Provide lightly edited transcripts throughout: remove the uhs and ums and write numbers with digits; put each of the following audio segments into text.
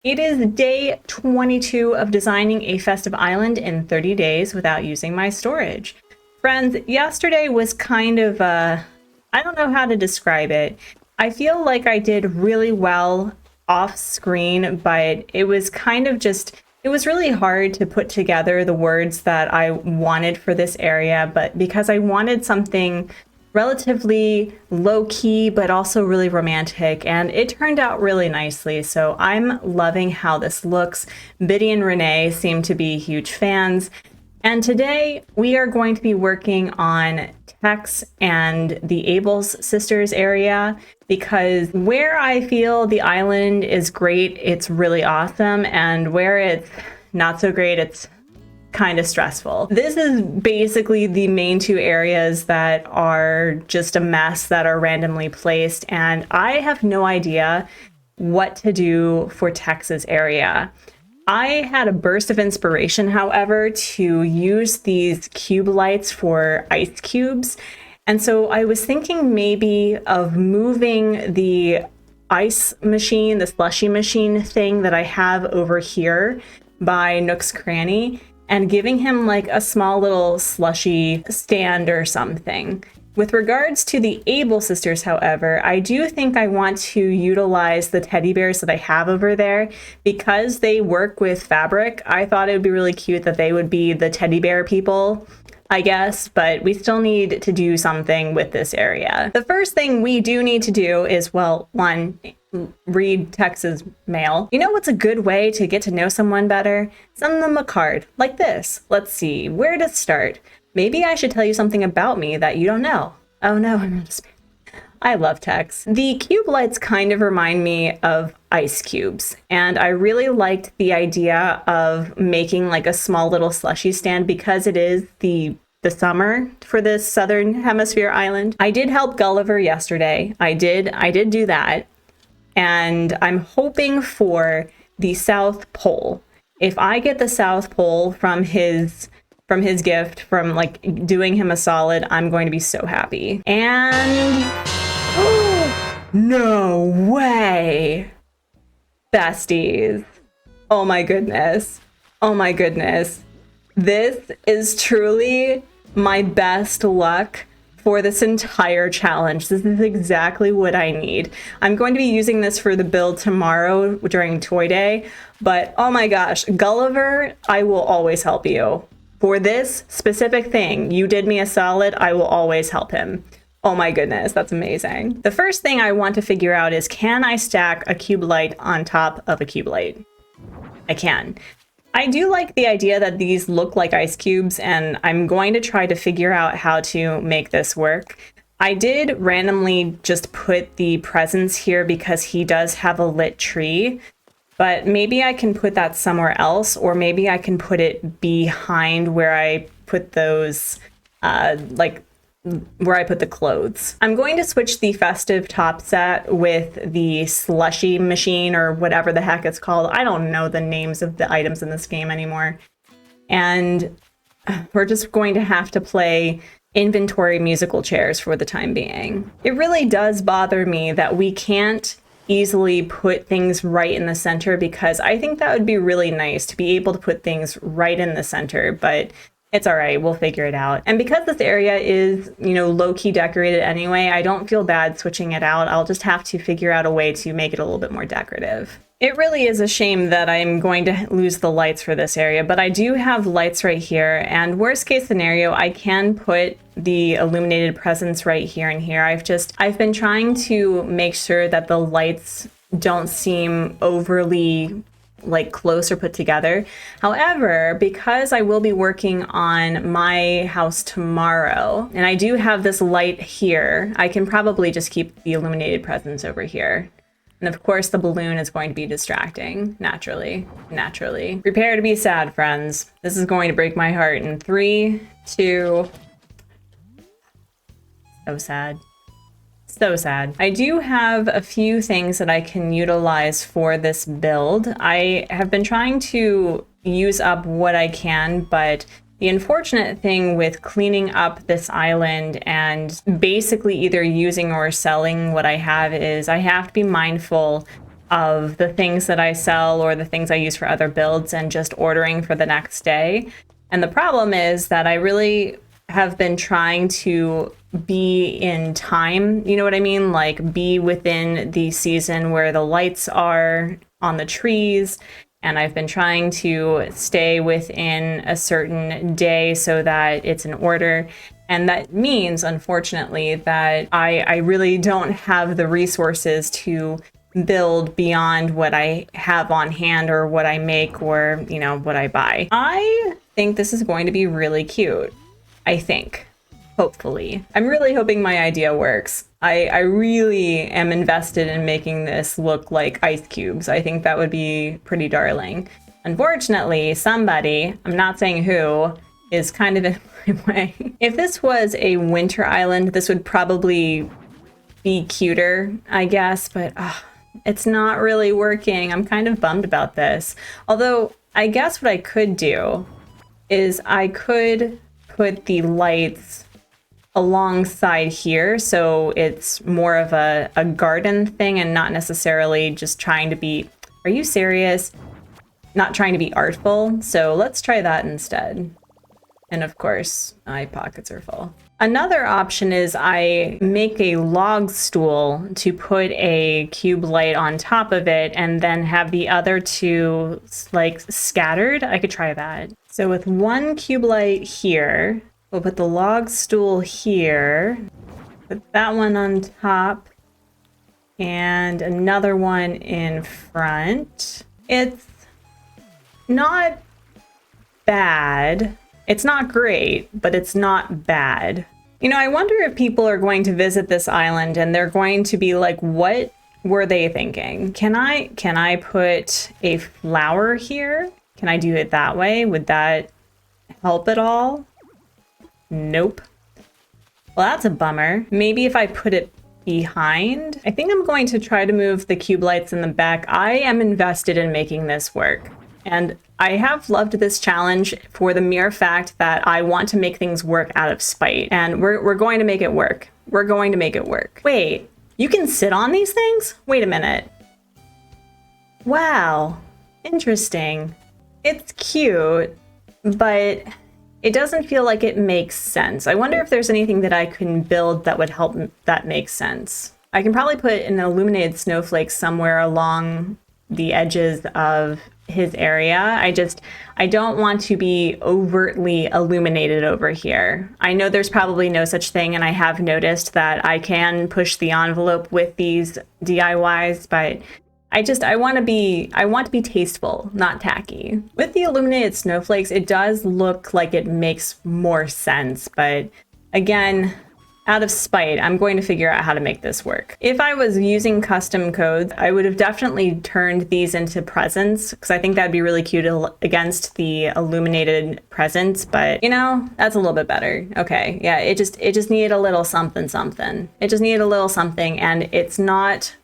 It is day 22 of designing a festive island in 30 days without using my storage. Friends, yesterday was kind of I don't know how to describe it. I feel like I did really well off screen, but it was kind of it was really hard to put together the words that I wanted for this area, but because I wanted something relatively low key, but also really romantic, and it turned out really nicely. So I'm loving how this looks. Biddy and Renee seem to be huge fans. And today we are going to be working on Tex and the Abel's sisters area, because where I feel the island is great, it's really awesome, and where it's not so great, it's kind of stressful. This is basically the main two areas that are just a mess, that are randomly placed, and I have no idea what to do for Tex's area. I had a burst of inspiration, however, to use these cube lights for ice cubes. And so I was thinking maybe of moving the ice machine, the slushy machine thing that I have over here by Nook's Cranny, and giving him like a small little slushy stand or something. With regards to the Abel sisters, however, I do think I want to utilize the teddy bears that I have over there. Because they work with fabric, I thought it would be really cute that they would be the teddy bear people, I guess, but we still need to do something with this area. The first thing we do need to do is, well, one, read Tex's mail. You know what's a good way to get to know someone better? Send them a card like this. Let's see, where to start? Maybe I should tell you something about me that you don't know. Oh no, I'm not a spam. I love Tex. The cube lights kind of remind me of ice cubes, and I really liked the idea of making like a small little slushy stand because it is the summer for this southern hemisphere island. I did help Gulliver yesterday. I did do that. And I'm hoping for the South Pole. If I get the South Pole from his gift, from like doing him a solid, I'm going to be so happy. And oh, no way. Besties. Oh my goodness. Oh my goodness. This is truly my best luck for this entire challenge. This is exactly what I need. I'm going to be using this for the build tomorrow during Toy Day, but oh my gosh, Gulliver, I will always help you. For this specific thing, you did me a solid, I will always help him. Oh my goodness, that's amazing. The first thing I want to figure out is, can I stack a cube light on top of a cube light? I can. I do like the idea that these look like ice cubes, and I'm going to try to figure out how to make this work. I did randomly just put the presents here because he does have a lit tree, but maybe I can put that somewhere else, or maybe I can put it behind where I put those, where I put the clothes. I'm going to switch the festive top set with the slushy machine, or whatever the heck it's called. I don't know the names of the items in this game anymore. And we're just going to have to play inventory musical chairs for the time being. It really does bother me that we can't easily put things right in the center, because I think that would be really nice to be able to put things right in the center, but it's all right, we'll figure it out. And because this area is, low-key decorated anyway, I don't feel bad switching it out. I'll just have to figure out a way to make it a little bit more decorative. It really is a shame that I'm going to lose the lights for this area, but I do have lights right here, and worst case scenario, I can put the illuminated presents right here and here. I've been trying to make sure that the lights don't seem overly close or put together. However, because I will be working on my house tomorrow, and I do have this light here, I can probably just keep the illuminated presents over here. And of course, the balloon is going to be distracting, naturally. Prepare to be sad, friends. This is going to break my heart in 3, 2... So sad. So sad. I do have a few things that I can utilize for this build. I have been trying to use up what I can, but the unfortunate thing with cleaning up this island and basically either using or selling what I have is I have to be mindful of the things that I sell or the things I use for other builds and just ordering for the next day. And the problem is that I really have been trying to be in time, you know what I mean? Like be within the season where the lights are on the trees. And I've been trying to stay within a certain day so that it's in order. And that means, unfortunately, that I really don't have the resources to build beyond what I have on hand or what I make or, you know, what I buy. I think this is going to be really cute. I think. Hopefully. I'm really hoping my idea works. I really am invested in making this look like ice cubes. I think that would be pretty darling. Unfortunately, somebody, I'm not saying who, is kind of in my way. If this was a winter island, this would probably be cuter, I guess, but it's not really working. I'm kind of bummed about this. Although, I guess what I could do is I could put the lights alongside here, so it's more of a garden thing and not necessarily just trying to be, are you serious? Not trying to be artful. So let's try that instead. And of course, my pockets are full. Another option is I make a log stool to put a cube light on top of it and then have the other two like scattered. I could try that. So with one cube light here, we'll put the log stool here, put that one on top, and another one in front. It's not bad. It's not great, but it's not bad. You know, I wonder if people are going to visit this island and they're going to be like, what were they thinking? Can I put a flower here? Can I do it that way? Would that help at all? Nope. Well, that's a bummer. Maybe if I put it behind. I think I'm going to try to move the cube lights in the back. I am invested in making this work. And I have loved this challenge for the mere fact that I want to make things work out of spite. And we're going to make it work. We're going to make it work. Wait, you can sit on these things? Wait a minute. Wow, interesting. It's cute, but it doesn't feel like it makes sense. I wonder if there's anything that I can build that would help that make sense. I can probably put an illuminated snowflake somewhere along the edges of his area. I don't want to be overtly illuminated over here. I know there's probably no such thing, and I have noticed that I can push the envelope with these DIYs, but I want to be tasteful, not tacky. With the illuminated snowflakes, it does look like it makes more sense, but again, out of spite, I'm going to figure out how to make this work. If I was using custom codes, I would have definitely turned these into presents, because I think that'd be really cute against the illuminated presents, but you know, that's a little bit better. Okay, yeah, it just needed a little something something. It just needed a little something, and it's not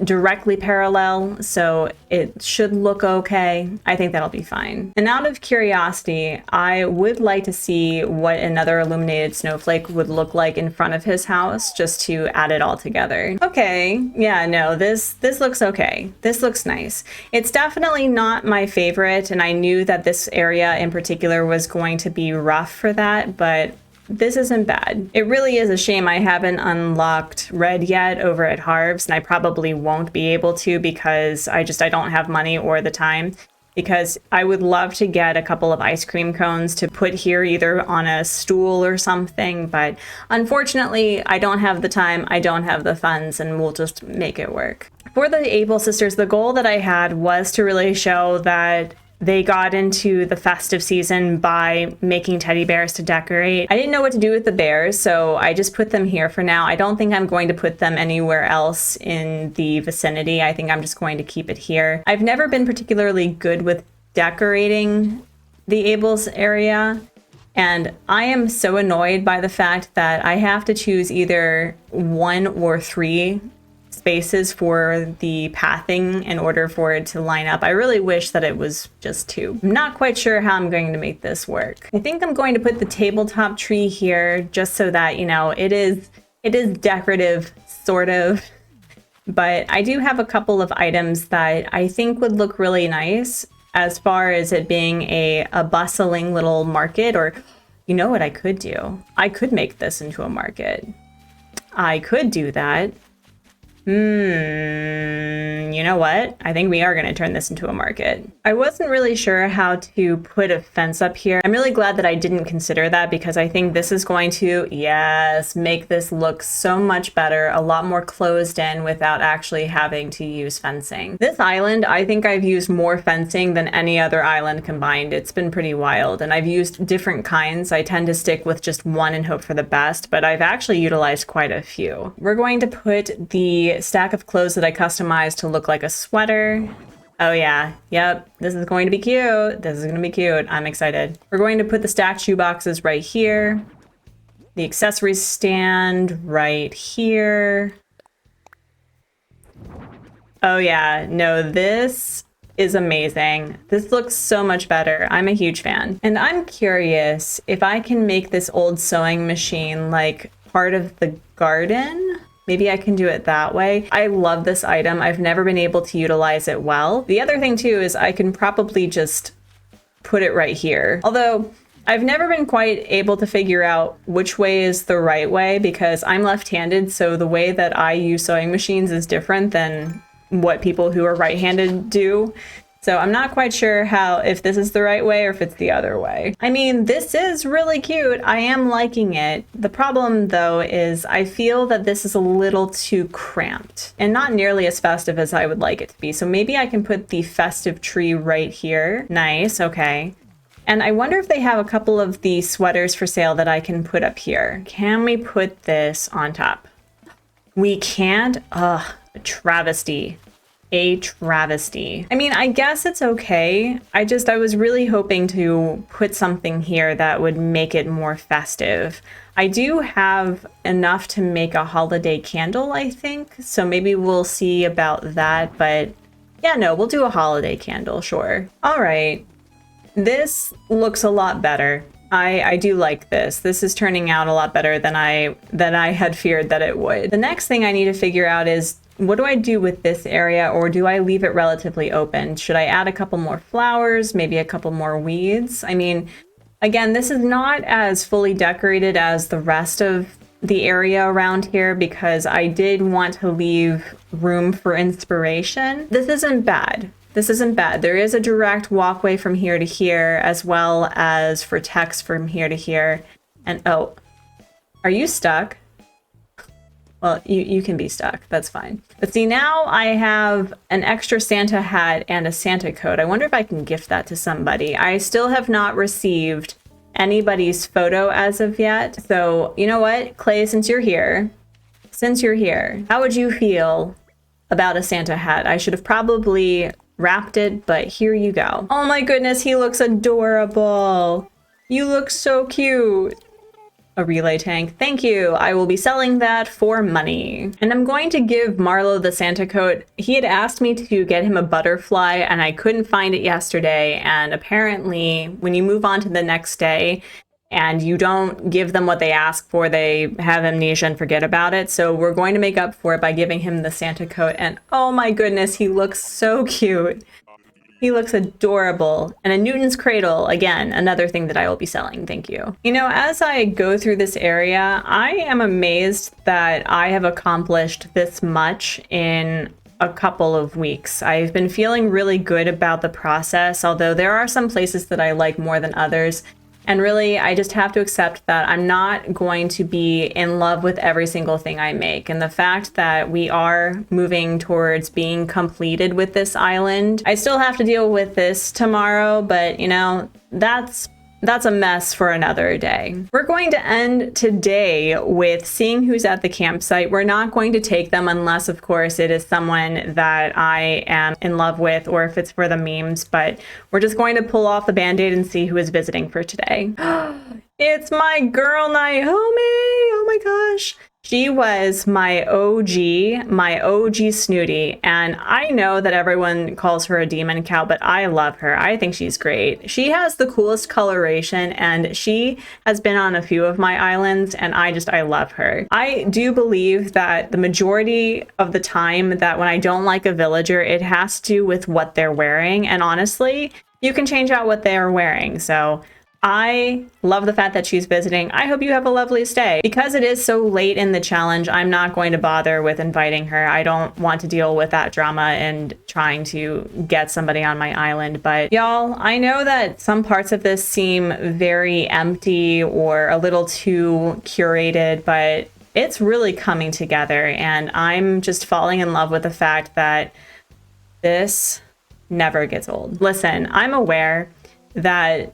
directly parallel, so it should look okay. I think that'll be fine. And out of curiosity, I would like to see what another illuminated snowflake would look like in front of his house, just to add it all together. Okay, yeah, no, this looks okay. This looks nice. It's definitely not my favorite, and I knew that this area in particular was going to be rough for that, but this isn't bad. It really is a shame I haven't unlocked red yet over at Harv's, and I probably won't be able to because I don't have money or the time, because I would love to get a couple of ice cream cones to put here either on a stool or something, but unfortunately I don't have the time, I don't have the funds, and we'll just make it work. For the Able sisters, the goal that I had was to really show that they got into the festive season by making teddy bears to decorate. I didn't know what to do with the bears, so I just put them here for now. I don't think I'm going to put them anywhere else in the vicinity. I think I'm just going to keep it here. I've never been particularly good with decorating the Able's area, and I am so annoyed by the fact that I have to choose either 1 or 3 spaces for the pathing in order for it to line up. I really wish that it was just 2. I'm not quite sure how I'm going to make this work. I think I'm going to put the tabletop tree here just so that, you know, it is decorative, sort of. but I do have a couple of items that I think would look really nice as far as it being a bustling little market. Or you know what I could do? I could make this into a market. I could do that. You know what? I think we are going to turn this into a market. I wasn't really sure how to put a fence up here. I'm really glad that I didn't consider that, because I think this is going to, yes, make this look so much better, a lot more closed in without actually having to use fencing. This island, I think I've used more fencing than any other island combined. It's been pretty wild, and I've used different kinds. I tend to stick with just one and hope for the best, but I've actually utilized quite a few. We're going to put the stack of clothes that I customized to look like a sweater. Oh yeah, yep, this is going to be cute. This is going to be cute. I'm excited. We're going to put the stacked shoe boxes right here. The accessories stand right here. Oh yeah, no, this is amazing. This looks so much better. I'm a huge fan. And I'm curious if I can make this old sewing machine like part of the garden. Maybe I can do it that way. I love this item. I've never been able to utilize it well. The other thing too is I can probably just put it right here. Although I've never been quite able to figure out which way is the right way, because I'm left-handed, so the way that I use sewing machines is different than what people who are right-handed do. So I'm not quite sure if this is the right way or if it's the other way. I mean, this is really cute. I am liking it. The problem though is I feel that this is a little too cramped and not nearly as festive as I would like it to be. So maybe I can put the festive tree right here. Nice, okay. And I wonder if they have a couple of the sweaters for sale that I can put up here. Can we put this on top? We can't? Ugh, a travesty. A travesty. I mean, I guess it's okay. I was really hoping to put something here that would make it more festive. I do have enough to make a holiday candle, I think. So maybe we'll see about that. But yeah, no, we'll do a holiday candle, sure. All right. This looks a lot better. I do like this. This is turning out a lot better than I had feared that it would. The next thing I need to figure out is, what do I do with this area, or do I leave it relatively open? Should I add a couple more flowers, maybe a couple more weeds? I mean, again, this is not as fully decorated as the rest of the area around here because I did want to leave room for inspiration. This isn't bad. This isn't bad. There is a direct walkway from here to here, as well as for text from here to here. And oh, are you stuck? Well, you can be stuck. That's fine. But see, now I have an extra Santa hat and a Santa coat. I wonder if I can gift that to somebody. I still have not received anybody's photo as of yet. So you know what, Clay, since you're here, how would you feel about a Santa hat? I should have probably wrapped it, but here you go. Oh my goodness, he looks adorable. You look so cute. A relay tank. Thank you. I will be selling that for money. And I'm going to give Marlo the Santa coat. He had asked me to get him a butterfly and I couldn't find it yesterday. And apparently when you move on to the next day and you don't give them what they ask for, they have amnesia and forget about it. So we're going to make up for it by giving him the Santa coat. And oh my goodness, he looks so cute. He looks adorable. And a Newton's cradle, again, another thing that I will be selling. Thank you. You know, as I go through this area, I am amazed that I have accomplished this much in a couple of weeks. I've been feeling really good about the process, although there are some places that I like more than others. And really, I just have to accept that I'm not going to be in love with every single thing I make. And the fact that we are moving towards being completed with this island, I still have to deal with this tomorrow, but you know, that's a mess for another day. We're going to end today with seeing who's at the campsite. We're not going to take them unless, of course, it is someone that I am in love with or if it's for the memes, but we're just going to pull off the band-aid and see who is visiting for today. It's my girl Naomi! Oh my gosh. She was my OG Snooty, and I know that everyone calls her a demon cow, but I love her. I think she's great. She has the coolest coloration, and she has been on a few of my islands, and I love her. I do believe that the majority of the time that when I don't like a villager, it has to do with what they're wearing, and honestly, you can change out what they are wearing, so I love the fact that she's visiting. I hope you have a lovely stay. Because it is so late in the challenge, I'm not going to bother with inviting her. I don't want to deal with that drama and trying to get somebody on my island. But y'all, I know that some parts of this seem very empty or a little too curated, but it's really coming together. And I'm just falling in love with the fact that this never gets old. Listen, I'm aware that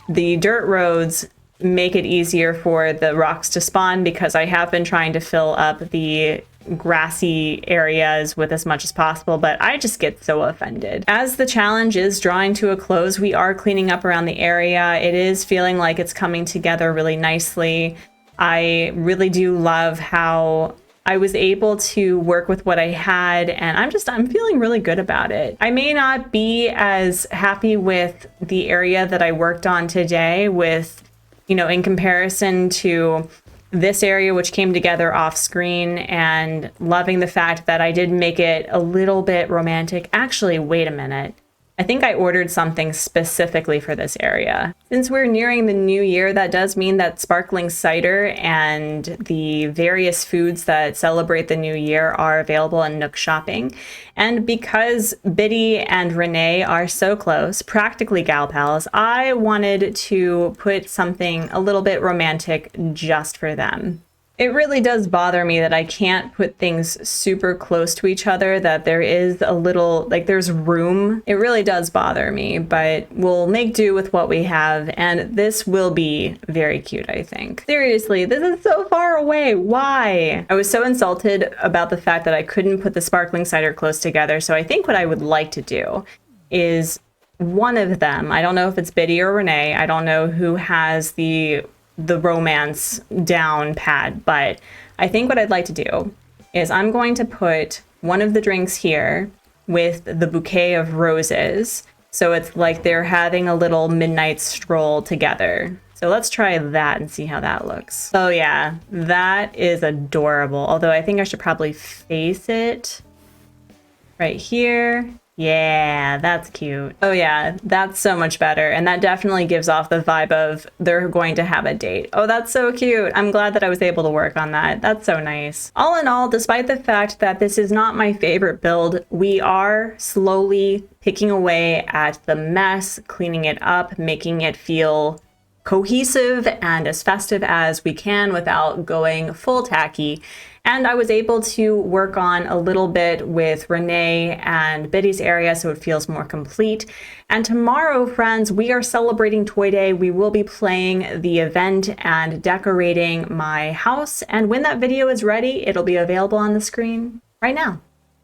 the dirt roads make it easier for the rocks to spawn because I have been trying to fill up the grassy areas with as much as possible, but I just get so offended. As the challenge is drawing to a close, we are cleaning up around the area. It is feeling like it's coming together really nicely. I really do love how I was able to work with what I had, and I'm feeling really good about it. I may not be as happy with the area that I worked on today with, in comparison to this area, which came together off screen, and loving the fact that I did make it a little bit romantic. Actually, wait a minute. I think I ordered something specifically for this area. Since we're nearing the new year, that does mean that sparkling cider and the various foods that celebrate the new year are available in Nook Shopping. And because Biddy and Renee are so close, practically gal pals, I wanted to put something a little bit romantic just for them. It really does bother me that I can't put things super close to each other, that there is a little, there's room. It really does bother me, but we'll make do with what we have, and this will be very cute, I think. Seriously, this is so far away. Why? I was so insulted about the fact that I couldn't put the sparkling cider close together, so I think what I would like to do is one of them, I don't know if it's Biddy or Renee, I don't know who has the romance down pat, but I think what I'd like to do is I'm going to put one of the drinks here with the bouquet of roses, so it's like they're having a little midnight stroll together. So let's try that and see how that looks. Oh yeah, that is adorable, although I think I should probably face it right here. Yeah, that's cute. Oh yeah, that's so much better. And that definitely gives off the vibe of they're going to have a date. Oh, that's so cute. I'm glad that I was able to work on that. That's so nice. All in all, despite the fact that this is not my favorite build, we are slowly picking away at the mess, cleaning it up, making it feel cohesive and as festive as we can without going full tacky. And I was able to work on a little bit with Renee and Biddy's area so it feels more complete. And tomorrow, friends, we are celebrating Toy Day. We will be playing the event and decorating my house. And when that video is ready, it'll be available on the screen right now.